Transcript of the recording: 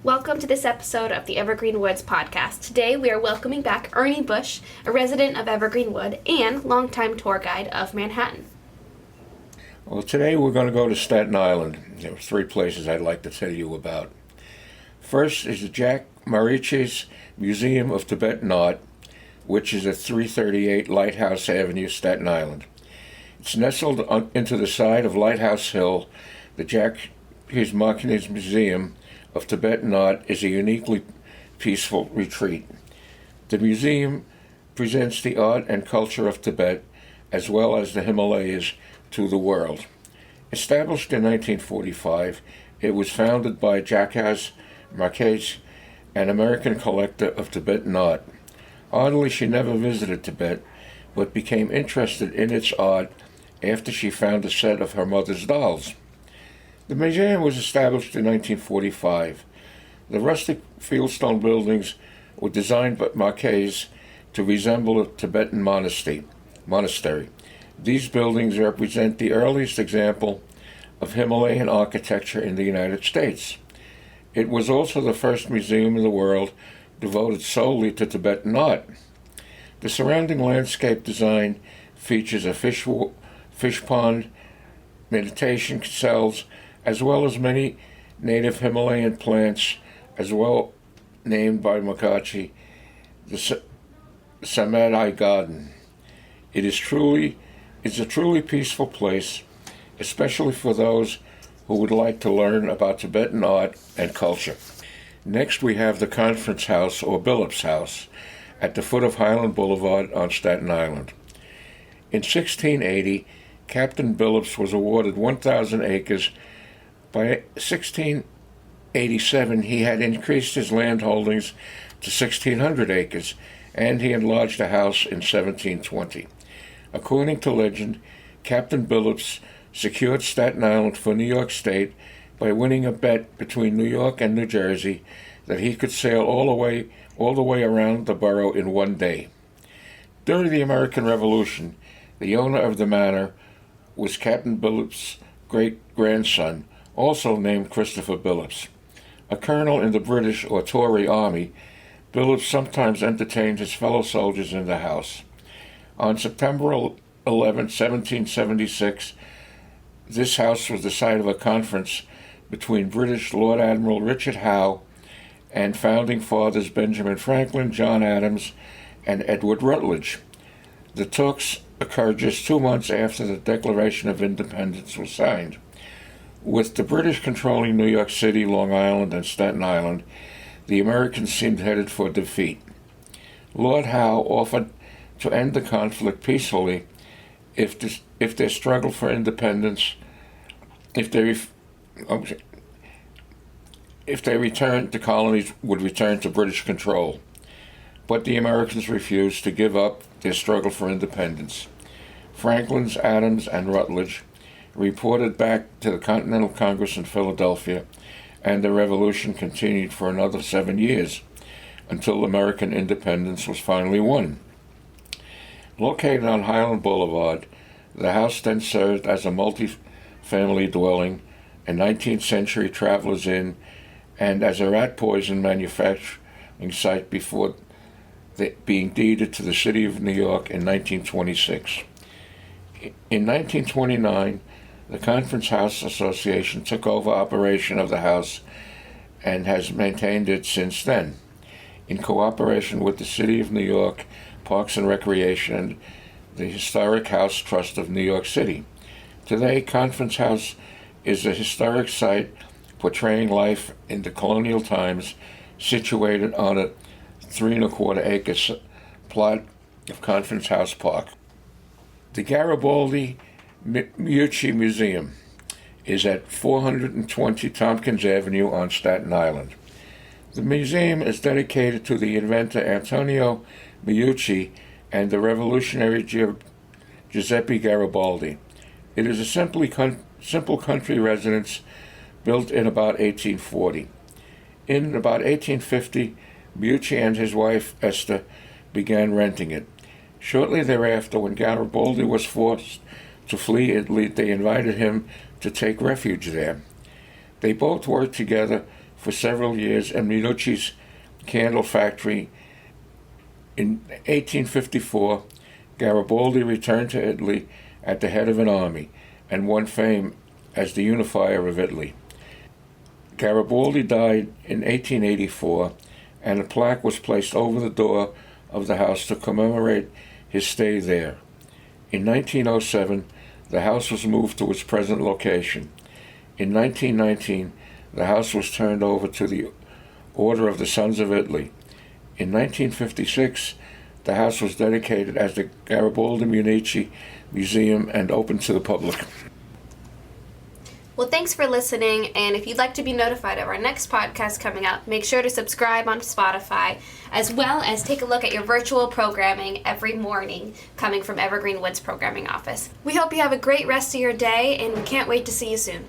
Welcome to this episode of the Evergreen Woods podcast. Today we are welcoming back Ernie Bush, a resident of Evergreen Wood and longtime tour guide of Manhattan. Well, today we're going to go to Staten Island. There are three places I'd like to tell you about. First is the Jack Mariche's Museum of Tibetan Art, which is at 338 Lighthouse Avenue, Staten Island. It's nestled into the side of Lighthouse Hill. The Jack Mariche's Museum of Tibetan Art is a uniquely peaceful retreat. The museum presents the art and culture of Tibet, as well as the Himalayas, to the world. Established in 1945, it was founded by Jacques Marquez, an American collector of Tibetan art. Oddly, she never visited Tibet, but became interested in its art after she found a set of her mother's dolls. The museum was established in 1945. The rustic fieldstone buildings were designed by Marquez to resemble a Tibetan monastery. These buildings represent the earliest example of Himalayan architecture in the United States. It was also the first museum in the world devoted solely to Tibetan art. The surrounding landscape design features a fish pond, meditation cells, as well as many native Himalayan plants, as well named by Makachi, the Samadhi Garden. It's a truly peaceful place, especially for those who would like to learn about Tibetan art and culture. Next, we have the Conference House, or Billups House, at the foot of Highland Boulevard on Staten Island. In 1680, Captain Billups was awarded 1,000 acres. By 1687, he had increased his land holdings to 1,600 acres, and he enlarged the house in 1720. According to legend, Captain Billups secured Staten Island for New York State by winning a bet between New York and New Jersey that he could sail all the way around the borough in one day. During the American Revolution, the owner of the manor was Captain Billups' great-grandson, also named Christopher Billups. A colonel in the British or Tory army, Billups sometimes entertained his fellow soldiers in the house. On September 11, 1776, this house was the site of a conference between British Lord Admiral Richard Howe and founding fathers Benjamin Franklin, John Adams, and Edward Rutledge. The talks occurred just 2 months after the Declaration of Independence was signed. With the British controlling New York City, Long Island, and Staten Island, the Americans seemed headed for defeat. Lord Howe offered to end the conflict peacefully if their struggle for independence, if they returned, the colonies would return to British control. But the Americans refused to give up their struggle for independence. Franklin, Adams, and Rutledge reported back to the Continental Congress in Philadelphia, and the revolution continued for another 7 years, until American independence was finally won. Located on Highland Boulevard, the house then served as a multi-family dwelling, a 19th century traveler's inn, and as a rat poison manufacturing site before being deeded to the city of New York in 1926. In 1929, the Conference House Association took over operation of the house and has maintained it since then, in cooperation with the City of New York, Parks and Recreation, and the Historic House Trust of New York City. Today, Conference House is a historic site portraying life in the colonial times, situated on a 3.25-acre plot of Conference House Park. The Garibaldi Meucci Museum is at 420 Tompkins Avenue on Staten Island. The museum is dedicated to the inventor Antonio Meucci and the revolutionary Giuseppe Garibaldi. It is a simple country residence built in about 1840. In about 1850, Meucci and his wife Esther began renting it. Shortly thereafter, when Garibaldi was forced to flee Italy, they invited him to take refuge there. They both worked together for several years in Minucci's candle factory. In 1854, Garibaldi returned to Italy at the head of an army and won fame as the unifier of Italy. Garibaldi died in 1884, and a plaque was placed over the door of the house to commemorate his stay there. In 1907, the house was moved to its present location. In 1919, the house was turned over to the Order of the Sons of Italy. In 1956, the house was dedicated as the Garibaldi Munici Museum and open to the public. Well, thanks for listening, and if you'd like to be notified of our next podcast coming up, make sure to subscribe on Spotify, as well as take a look at your virtual programming every morning coming from Evergreen Woods Programming Office. We hope you have a great rest of your day, and we can't wait to see you soon.